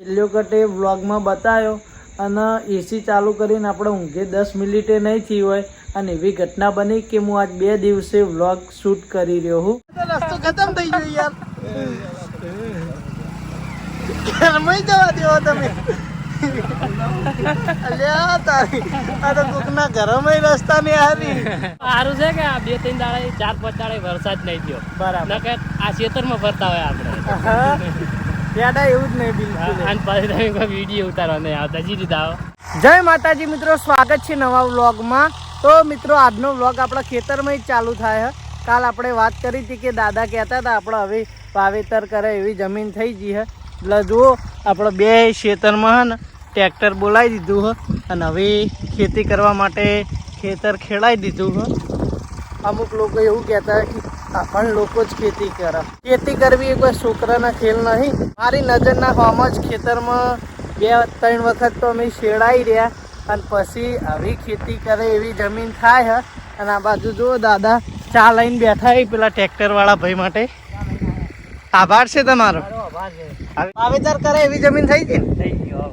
છેલ્લો કટે વ્લોગમાં બતાવ્યો અને એસી ચાલુ કરીને આપણે ઊંઘે 10 મિનિટે નહીં થઈ હોય અને એવી ઘટના બની કે હું આજ 2 દિવસે વ્લોગ શૂટ કરી રહ્યો હું. રસ્તો ખતમ થઈ ગયો યાર. મય જવા દેવો તમે. અલ્યા તારી આ તો કોકના ઘરમાં રસ્તા ને હારી. સારું છે કે આ 2-3 દાડે 4-5 દાડે વરસાદ નહીં થયો. બરાબર. નકર આ ખેતરમાં ફરતા હોય આપણે. યાડા એવું જ નહીં બિલકુલ. અને પછી તમે કોઈ વિડીયો ઉતારવા નહીં આવતા જી રીતે આવો. જય માતાજી મિત્રો, સ્વાગત છે નવા વ્લોગમાં. તો મિત્રો આજનો વ્લોગ આપણા ખેતરમાં જ ચાલુ થાય છે. કાલ આપણે વાત કરી હતી કે દાદા કહેતા હતા આપણે હવે વાવેતર કરે એવી જમીન થઈ ગઈ છે. એટલે જુઓ આપણે 2 ખેતરમાં ને ટ્રેક્ટર બોલાવી દીધું છે અને હવે ખેતી કરવા માટે ખેતર ખેડાઈ દીધું છે. અમુક લોકો એવું કહેતા કે પણ લોકો જ ખેતી કરે. ખેતી કરવી એ કોઈ છોકરાના ખેલ નહીં. મારી નજરના હોમાં જ ખેતરમાં 2-3 વખત તો અમે શેડાઈ રહ્યા અને પછી આવી ખેતી કરે એવી જમીન થાય છે. અને આ બાજુ જુઓ દાદા ચા લઈને બેઠા હોય પેલા ટ્રેક્ટરવાળા ભાઈ માટે. આભાર છે તમારો. વાવેતર કરે એવી જમીન થઈ ગઈ ને? થઈ ગયો.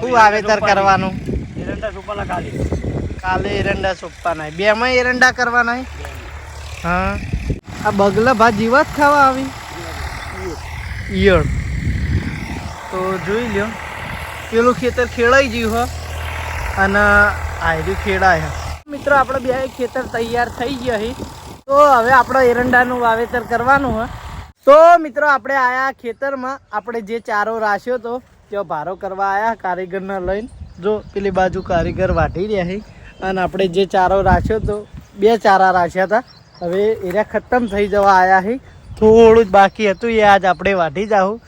શું વાવેતર કરવાનું? એરંડા સુપાના કાલે એરંડા સોંપવાના. 2માં એરંડા કરવાના. હા, આ બગલા ભા જીવાત ખાવા આવી ઈયળ તો જોઈ લ્યો. પેલું ખેતર ખેડાઈ ગયું હો અને આયરું ખેડાય. મિત્રો આપણે 2 ખેતર તૈયાર થઈ ગયા છે. તો હવે આપણે એરંડાનું વાવેતર કરવાનું હોય. તો મિત્રો આપણે આયા ખેતરમાં. આપણે જે ચારો રાખ્યો તો ત્યાં ભારો કરવા આવ્યા કારીગરને લઈને. જો પેલી બાજુ કારીગર વાઢી રહ્યા છે અને આપણે જે ચારો રાખ્યો તો 2 ચારા રાખ્યા હતા. હવે એરિયા ખતમ થઈ જવા આવ્યા છે. થોડું જ બાકી હતું એ આજ આપણે વાઢી જાઉં.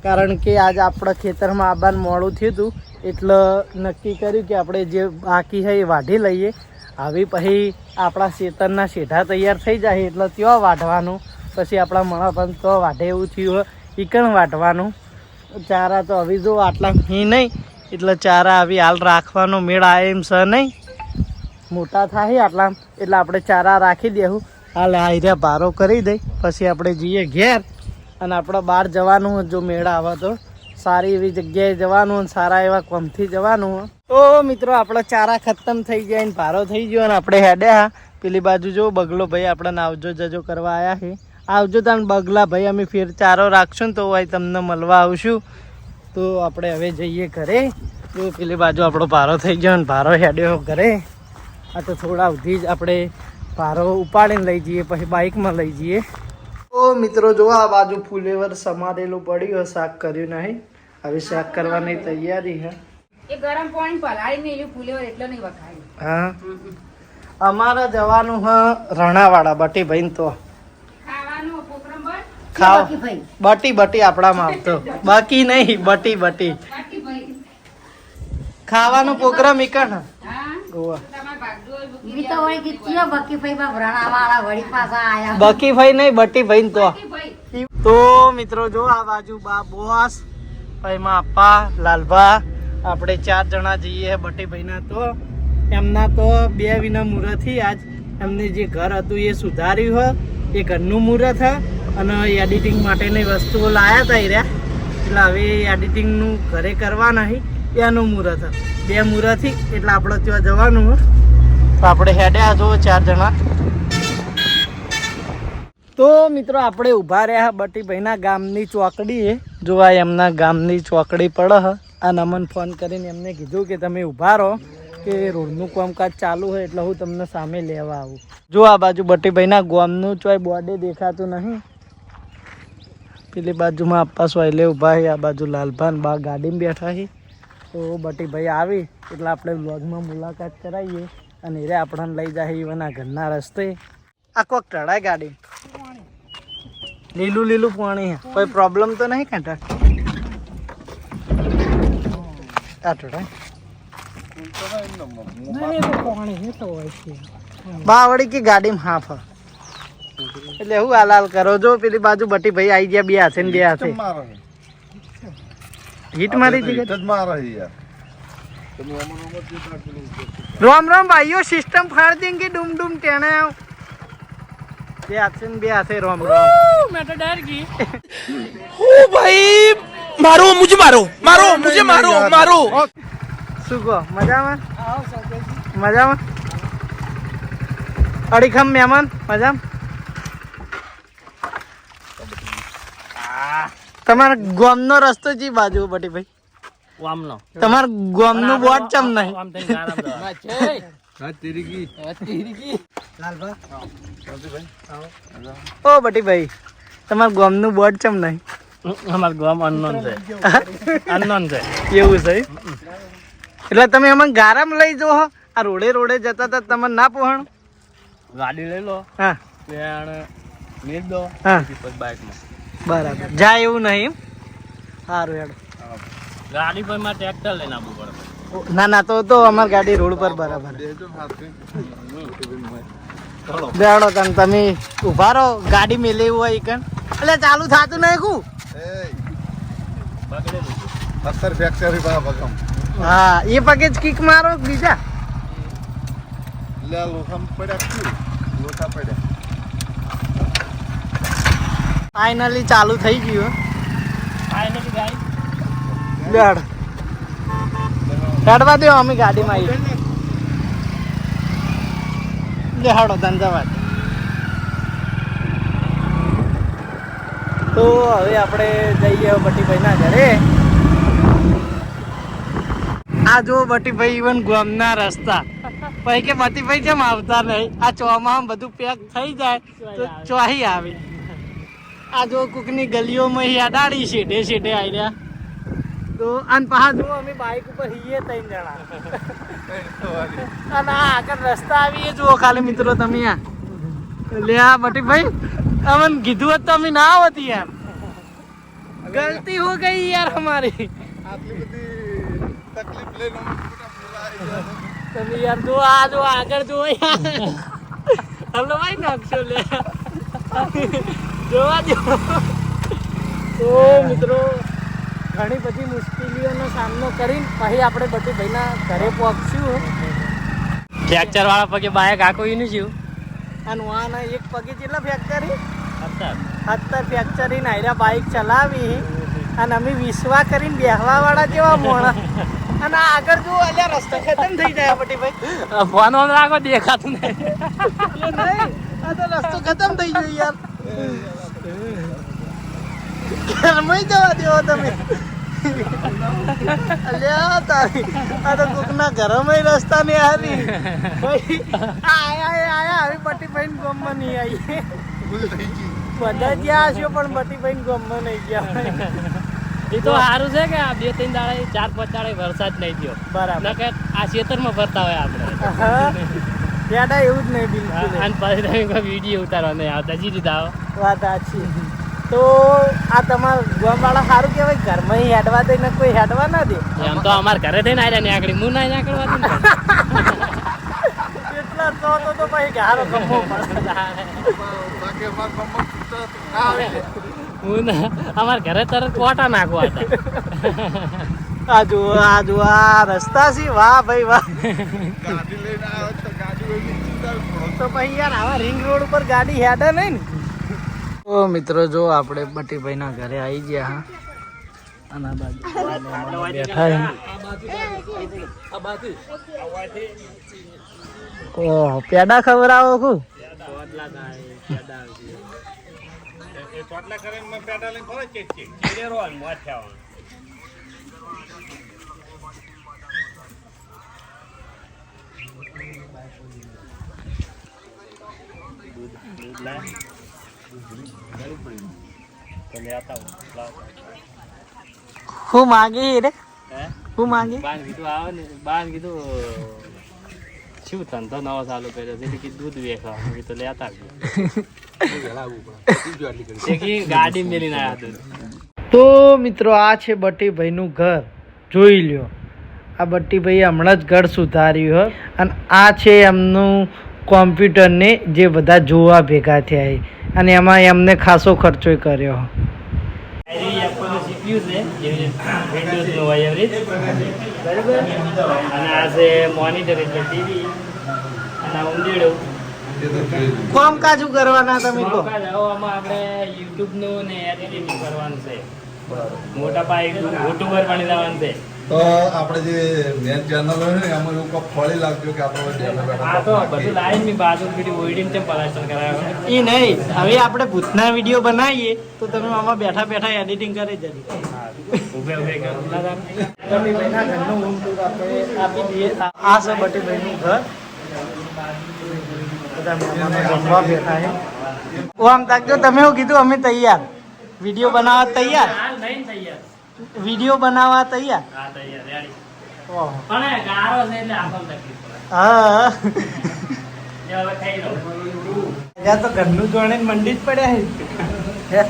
કારણ કે આજ આપણા ખેતરમાં આવવાનું મોડું થયું હતું એટલે નક્કી કર્યું કે આપણે જે બાકી છે એ વાઢી લઈએ. આવી પછી આપણા ખેતરના શેઢા તૈયાર થઈ જાય એટલે ત્યાં વાઢવાનું. પછી આપણા મણાપણ તો વાઢે એવું થયું હોય ઈકણ વાઢવાનું. ચારા તો હવે જો આટલા હી નહીં એટલે ચારા આવી હાલ રાખવાનો મેળ આવે એમ છે નહીં. મોટા થાય આટલા એટલે આપણે ચારા રાખી દેવું. હાલ આયર્યા ભારો કરી દઈ પછી આપણે જઈએ ઘેર. અને આપણે બહાર જવાનું જો મેળ આવે તો સારી એવી જગ્યાએ જવાનું અને સારા એવા કોમથી જવાનું. તો મિત્રો આપણા ચારા ખતમ થઈ જાય ને ભારો થઈ ગયો અને આપણે હેડ્યા. પેલી બાજુ જો બગલો ભાઈ આપણને આવજો જજો કરવા આવ્યા છે. આવજો તાન બગલા ભાઈ, અમે ફેર ચારો રાખશું ને તો ભાઈ તમને મળવા આવશું. તો આપણે હવે જઈએ ઘરે. જો પેલી બાજુ આપણો ભારો થઈ ગયો ને ભારો હેડ્યો ઘરે. આ તો થોડા સુધી જ આપણે ભારો ઉપાડીને લઈ જઈએ પછી બાઇકમાં લઈ જઈએ. તો મિત્રો જો આ બાજુ ફુલેવર સમારેલું પડ્યું, શાક કર્યું નહીં. હવે શાક કરવાની તૈયારી છે. એ ગરમ પાણી પલાળીને એલું ફુલેવર એટલે નહીં વખાય. હા, અમારે જવાનું હ રણાવાળા બટી ભાઈ. તો ખાવાનું પ્રોગ્રામ બંધ. ખાવ બટી આપણામાં આવતો બાકી નહીં. બટી ખાવાનો પ્રોગ્રામ એકણ. હા ગોવા તમાર ભાગજો ઈ તો વળી કીધું બકી ભાઈ માં ભરાણાવાળા વળી પાછા આયા. બકી ભાઈ નહીં બટી ભાઈ. તો ભાઈ તો મિત્રો જો આ બાજુ બા બોસ ભાઈ માં આપા લાલભા આપણે 4 જણા જઈએ બટી ભાઈના. તો એમના તો 2 વિના મુહૂર્તથી આજ એમને જે ઘર હતું એ સુધાર્યું હોય. એ ઘરનું મુહૂર્ત છે અને એડિટિંગ માટેની વસ્તુઓ લાયા હતા રહ્યા. એટલે હવે એડિટિંગનું ઘરે કરવાના છે એનું મુહૂર્ત છે. 2 મુહૂર્તથી એટલે આપણે ત્યાં જવાનું હોય. તો આપણે હેડ્યા જો 4 જણા. તો મિત્રો આપણે ઊભા રહ્યા બટી ભાઈના ગામની ચોકડીએ. જોવા એમના ગામની ચોકડી પડે હ. આ નમન ફોન કરીને એમને કીધું કે તમે ઊભા રહો કે રોડનું કામકાજ ચાલુ હોય એટલે હું તમને સામે લેવા આવું. જો આ બાજુ બટી ભાઈના ગામનું ચોય બોર્ડે દેખાતું નહીં. પેલી બાજુમાં આપા સોયલે ઊભા છે. આ બાજુ લાલભાન બા ગાડીમાં બેઠા છે. તો બટી ભાઈ આવી એટલે આપણે વ્લોગમાં મુલાકાત કરાવીએ અને એ આપણને લઈ જાય એવાના ઘરના રસ્તે. આ કોક ચડાય ગાડી. લીલું પાણી. કોઈ પ્રોબ્લેમ તો નહીં કાંટા? આ ચડાય બાવડી की ગાડીમાં હાફ. એટલે હું હાલ કરો. જો પેલી બાજુ બટી ભાઈ આવી ગયા 2 હાથે ને 2 હાથે. હિટ મારી દી. राम भाइयों, सिस्टम फाड़ देंगे डूम डूम टेने। 2 हाथ से 2 हाथे राम राम। मैं तो डर गई। ओ भाई मारो मुझे मारो શું કહો મજામાં મજામાં અડીખમ મહેમાન મજામાં તમારા ગામનો રસ્તો જી બાજુ બટી ભાઈ વામનો તમારા ગામનું બોર્ડ ચમ નહીં આમ થઈને ગારામ જવાનું. ઓ બટી ભાઈ તમારા ગામનું બોર્ડ ચમ નહીં અમારું ગામ અનનોન છે અનનોન છે એવું છે એટલે તમે અમને ગારામ લઈ જો આ રોડે રોડે જતા હતા તમને ના પહોંચ ગાડી લઈ લો હા ત્યાં મેળ દો હા પછી બાઇકમાં બરાબર જાય એવું નહીં એમ? સારું હેડો ગાડી પર માં ટ્રેક્ટર લઈને આવવું પડે. ના ના તો અમારી ગાડી રોડ પર બરાબર બેડો તમે ઉભા રહો ગાડી મેલે એવું હોય કણ એટલે ચાલુ થતું નહીં કુ હા એ પગે જ કિક મારો બીજા ફાઇનલી ચાલુ થઈ ગયું ફાઇનલી ગાડી બેડ હેડવા દો અમે ગાડીમાં આવી બેહાડો ધંધાવાદ તો હવે આપણે જઈએ બટીભાઈના ઘરે આ જો બટીભાઈ ઇવન ગામના રસ્તા પછી કે બટીભાઈ કેમ આવતા નહીં આ ચોમામાં બધું પેક થઈ જાય તો ચોહી આવે આ જો કુકની ગલીઓમાં અડાડી શેઠે શેઠે આવી રહ્યા તો અને પાછા જો અમે બાઇક ઉપર હીએ 3 જણા અને આ આગળ રસ્તા આવીએ જુઓ ખાલી મિત્રો તમે આ લે આ બટીભાઈ અમને કીધું હોત તો અમે ના આવતી યાર ગલતી હો ગઈ યાર हमारी તમે યાર જો આગળ જો હમણાં ભાઈ નાખશો લે જોવા જો તો મિત્રો ઘણી બધી મુશ્કેલીઓનો સામનો કરીને પછી આપણે બટીભાઈના ઘરે પહોંચશું ફ્રેક્ચર વાળા પગે બાઇક આખું ઈ નહીં અને વાના એક પગે કેટલા ફ્રેક્ચરી અત્યારે 17 ફ્રેક્ચરી નાયરા બાઇક ચલાવી અને અમે વિશ્વા કરીને બેહવા વાળા જેવા મોણા અને આગળ જો અલ્યા રસ્તો ખતમ થઈ જાય બટીભાઈ ફોન ઓન રાખો દેખાતું નહીં આ તો રસ્તો ખતમ થઈ ગયો યાર ઘરમાં જવા દેવો તમે અલ્યા તારી આ તો કોકના ઘરમાં રસ્તા ને હારી ભાઈ આયા હવે બટીભાઈ ગામમાં નહીં આવી બધા ગયા હશો પણ બટીભાઈ ગામમાં નહીં ગયા એ તો સારું છે કે આ 2-3 દાડે 4-5 દાડે વરસાદ નહીં થયો બરાબર નકર આ ખેતરમાં ફરતા હોય આપણે ત્યાંડા એવું જ નહીં બિલકુલ અને પછી તમે કોઈ વિડીયો ઉતારવા નહીં આવતા જીધી દાવો વાત સાચી તો આ તમારા ગામવાળા સારું કહેવાય ઘરમાં હેડવા દે ને કોઈ હેડવા ના દે એમ તો અમારા ઘરે થઈને આવ્યા ને આગળ હું ના નીકળવા દઉં ને. એટલા તો પછી ગારો ગમવો પડે હું ના અમારા ઘરે તરત કોટા નાખવા હતા આ જો આ રસ્તા છે વાહ ભાઈ વાહ તો પછી યાર આવા રિંગ રોડ ઉપર ગાડી હેડે નહીં ને તો મિત્રો જો આપણે બટીભાઈના ઘરે આવી ગયા હા અને આ બાજુ બેઠા ઓહો પેડા ખવડાવો કુ હું માગી રે હું માગી બાન કીધું આવે ને બાન કીધું શું ધંધો નવો ચાલુ કર્યો છે કે દૂધ વેચવા તો લેતા ગાડી મેલીને આવ્યા દૂધ. તો મિત્રો આ છે બટીભાઈનું ઘર જોઈ લ્યો આ બટીભાઈ હમણાં જ ઘર સુધાર્યું હો અને આ છે એમનું કોમ્પ્યુટરને જે બધા જોવા ભેગા થયા અને એમાં એમને ખાસો ખર્ચો કર્યો CPU છે Windows નો હોય એવરેજ બરાબર અને આ છે મોનિટર એટલે ટીવી અને આ ઊંધેડો કોમ કાજુ કરવાના તમે કહો આમાં આપણે YouTube નું ને એડિટિંગ કરવાનું છે મોટા પાયે યુટ્યુબર બની જવાનું છે. તો આપણે જે મેન ચેનલ હોય ને એમાં એવું કંઈક ફળી લાગજો કે આપણે આ તો બધું લાઈન ની બાજુ પેલી ઓઈડીમ તેમ પલાસ્ટર કરાવે. એ નહીં, હવે આપણે ભૂતના વિડીયો બનાવીએ તો તમે આમાં બેઠા બેઠા એડિટિંગ કરી જજો. ઉભે ઉભે કરતા બટીભાઈના ઘરનું હોમ ટૂર આપણે આપી દઈએ. આ છે બટીભાઈનું ઘર. બધા મહેમાનો જમવા બેઠા છે. ઓ આમ તાકજો, તમે એવું કીધું અમે તૈયાર, વિડીયો બનાવવા તૈયાર, હાલ નહીં તૈયાર. વિડીયો બનાવવા તૈયાર. હા તૈયાર રેડી. ઓહો. પણ ગારો છે એટલે આપણને તકલીફ પડે. હા, જે હવે ખાઈ લો. ત્યાં તો ઘરનું જોણે મંડી જ પડ્યા છે.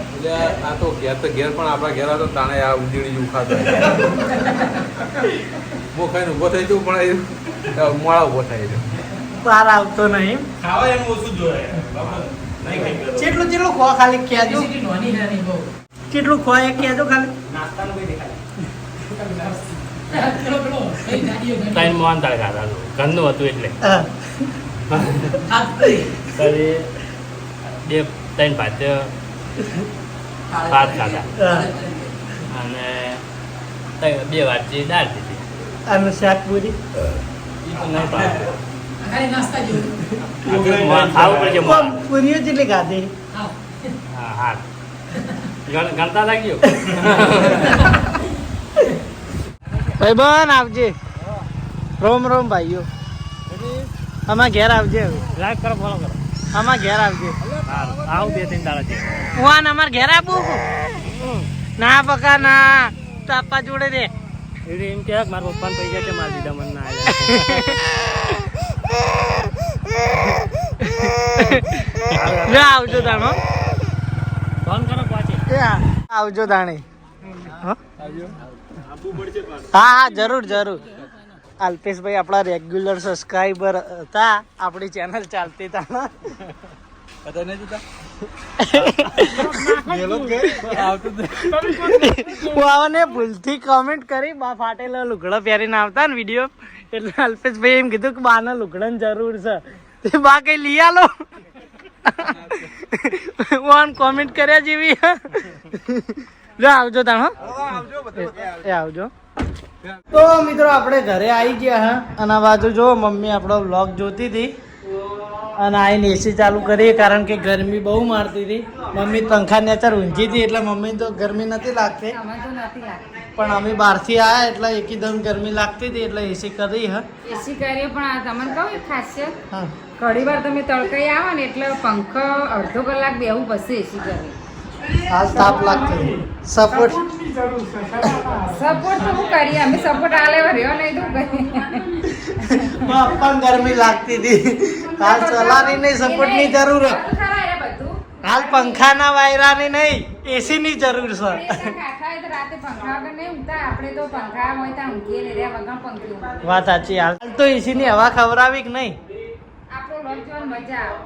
આ તો ઘેર પણ આપણા ઘેર હતો તાણે આ ઉંદીડી ઉખાતો બહુ ખાઈને ઊભો થઈ જવું પણ મોડા ઊભો થઈ ગયો. પાર આવતો નહીં. ખાવા એનું ઓછું જોઈએ. કેટલું કેટલું ખો ખાલી કહેજો. કેટલું ખો એ કહેજો ખાલી. નાસ્તાનું કઈ દેખાય. ત્રણ મોહન તાળ ખાધા હતું. ઘરનું હતું એટલે. હા. પછી બે ત્રણ ભાત ખાધા હા. અને બે વાટકી દાળ દીધી. અને શાક પૂરી. એ તો નહીં ભાવતું. ખાવું પડશે મોહન. પૂરીઓ જેટલી ખાધી. હા હા ગણતા લાગ્યો. ભાઈ બન આવજે. રોમ રોમ ભાઈઓ. આમાં ઘેર આવજે હવે. લાઈક કરો ફોલો કરો. આમાં ઘેર આવજે. આવું બે ત્રણ દાડા છે. હું આને અમારે ઘેર આપું. ના બકા ના, તાપા જોડે રે. એટલે એમ કે મારા પપ્પાને પૈસા છે મારા દીધા મને ના આવ્યા. લે આવજો તાણો. ફોન કરો પાછી. એ આવજો તાણે. હા હા જરૂર જરૂર. અલ્પેશભાઈ આપણા રેગ્યુલર સબસ્ક્રાઈબર હતા. આપણી ચેનલ ચાલતી હતા. ભૂલથી કોમેન્ટ કરી બા ફાટેલા લુગડા પહેરીને આવતા ને વિડીયો, એટલે અલ્પેશભાઈ એમ કીધું કે બાના લુગડાની જરૂર છે, તે બા કઈ લઈ આલો. હું કોમેન્ટ કર્યા જેવી. જો આવજો તાણ. એ આવજો. તો મિત્રો આપણે ઘરે આવી ગયા હા, અને આ બાજુ જો મમ્મી આપણો વ્લોગ જોતી હતી અને આઈને એસી ચાલુ કરી, કારણ કે ગરમી બહુ મારતી હતી. મમ્મી પંખા નેચર ઊંઘી હતી એટલે મમ્મી તો ગરમી નથી લાગતી, અમે તો નથી લાગતી. પણ અમે બહારથી આવ્યા એટલે એકદમ ગરમી લાગતી હતી એટલે એસી કરી હા. એસી કરીએ પણ આ તમને કહું એક ખાસિયત, હા ઘણી વાર તમે તડકાઈ આવો ને એટલે પંખો અડધો કલાક બેહવું પછી એસી કરે. હાલ તાપ લાગતો સપોર્ટ. સપોર્ટ તો હું કરીએ, અમે સપોર્ટ આલે રહ્યો નહીં તો કરીએ. પણ ગરમી લાગતી હતી. હાલ ચલાની નહીં, સપોર્ટ ની જરૂર. ખરા એ બધું હાલ પંખાના વાયરાની નહીં, એસી ની જરૂર છે. આપણે એટલા કાઠા હોય તો રાતે પંખા વગર નહીં ઊંઘતા. આપણે તો પંખા હોય ત્યાં ઊંઘીએ ને રહ્યા વગર પંખી ઊંઘીએ. વાત સાચી. હાલ તો એસી ની હવા ખવડાવી કે નહીં. આપણો લોક જોવાની મજા આવે.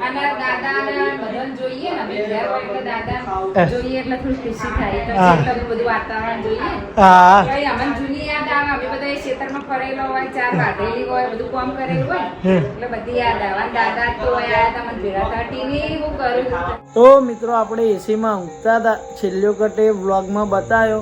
અને દાદાને બધાને જોઈએ ને, અમે ઘેર હોય એટલે દાદા જોઈએ એટલે થોડી ખુશી થાય. તો હા. ખેતરનું બધું વાતાવરણ જોઈએ હા કઈ અમને જૂની યાદ આવે. અમે બધા એ ખેતરમાં ફરેલો હોય, ચાર બાંધેલી હોય, બધું કામ કરેલું હોય એટલે બધી યાદ આવે. અને દાદા તો આયા હતા, મને ભેગા હતા, ટીવી હું કરું. તો મિત્રો આપણે એસીમાં ઊંઘતા હતા. છેલ્લો કટે વ્લોગમાં બતાવ્યો,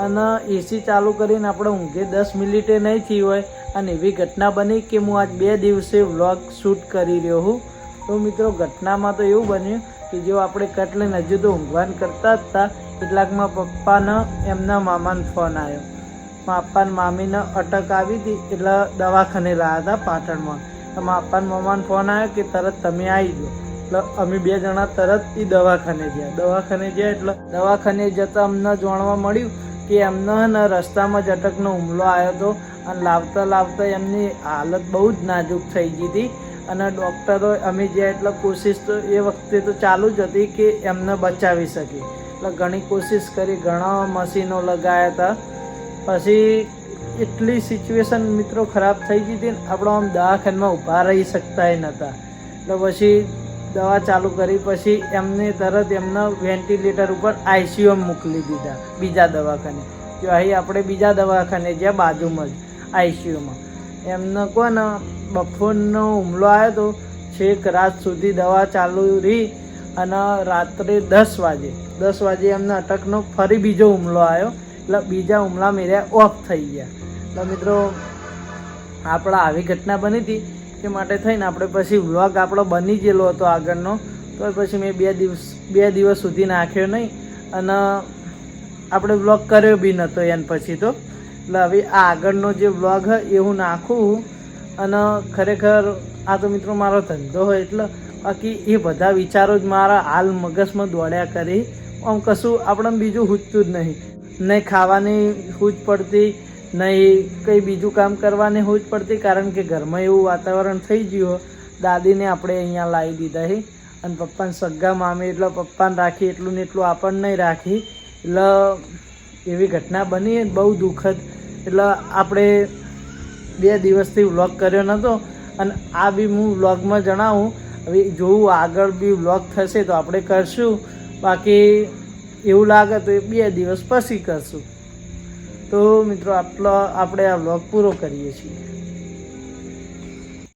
અને એસી ચાલુ કરીને આપણે ઊંઘે 10 મિનિટે નહીં થઈ હોય, અને એવી ઘટના બની કે હું આજ 2 દિવસે વ્લોગ શૂટ કરી રહ્યો હું. તો મિત્રો ઘટનામાં તો એવું બન્યું કે જો આપણે કટ લઈને હજુ તો ઊંઘવાન કરતા જ હતા, એટલાકમાં પપ્પાને એમના મામાનો ફોન આવ્યો. પપ્પાને મામીને અટક આવી હતી એટલે દવાખાને રહ્યા હતા પાટણમાં. તો પપ્પાને મામાનો ફોન આવ્યો કે તરત તમે આવી જાઓ. એટલે અમે 2 જણા તરત એ દવાખાને ગયા. એટલે દવાખાને જતાં અમને જાણવા મળ્યું કે એમને રસ્તામાં જ અટકનો હુમલો આવ્યો હતો, અને લાવતા એમની હાલત બહુ જ નાજુક થઈ ગઈ હતી. અને ડૉક્ટરો અમે જ્યાં એટલે કોશિશ તો એ વખતે તો ચાલુ જ હતી કે એમને બચાવી શકે. એટલે ઘણી કોશિશ કરી, ઘણા મશીનો લગાવ્યા હતા. પછી એટલી સિચ્યુએશન મિત્રો ખરાબ થઈ ગઈ હતી ને, આપણે આમ દવાખાનામાં ઊભા રહી શકતા નહોતા. એટલે પછી દવા ચાલુ કરી, પછી એમને તરત એમના વેન્ટિલેટર ઉપર આઈસીયુમાં મોકલી દીધા બીજા દવાખાને. જો અહીં આપણે બીજા દવાખાને જ્યાં બાજુમાં જ આઈસીયુમાં એમને કોને બફોરનો હુમલો આવ્યો હતો. છેક રાત સુધી દવા ચાલુ રહી, અને રાત્રે 10 વાગે એમને અટકનો ફરી બીજો હુમલો આવ્યો. એટલે બીજા હુમલા મેર્યા ઓફ થઈ ગયા. એટલે મિત્રો આપણા આવી ઘટના બની હતી કે માટે થઈને આપણે પછી વ્લોગ આપણો બની ગયેલો હતો આગળનો, તો પછી મેં 2 દિવસ સુધી નાખ્યો નહીં અને આપણે વ્લોગ કર્યો બી નહોતો એને પછી તો. એટલે હવે આ આગળનો જે વ્લોગ હોય એ હું નાખું. અને ખરેખર આ તો મિત્રો મારો ધંધો હોય એટલે બાકી એ બધા વિચારો જ મારા હાલ મગજમાં દોડ્યા કરી. આમ કશું આપણને બીજું હૂજતું જ નહીં ખાવાની હૂજ પડતી, નહીં કંઈ બીજું કામ કરવાની હૂજ પડતી, કારણ કે ઘરમાં એવું વાતાવરણ થઈ ગયું. દાદીને આપણે અહીંયા લાવી દીધા છે અને પપ્પાને સગ્ગા મામી એટલે પપ્પાને રાખી એટલું ને એટલું આપણને નહીં રાખી. એટલે એવી ઘટના બની બહુ દુઃખદ. એટલે આપણે 2 દિવસથી વ્લોગ કર્યો નહોતો અને આ બી હું વ્લોગમાં જણાવું. હવે જોવું આગળ બી વ્લોગ થશે તો આપણે કરશું, બાકી એવું લાગે તો 2 દિવસ પછી કરશું. તો મિત્રો આટલો આપણે આ વ્લોગ પૂરો કરીએ છીએ.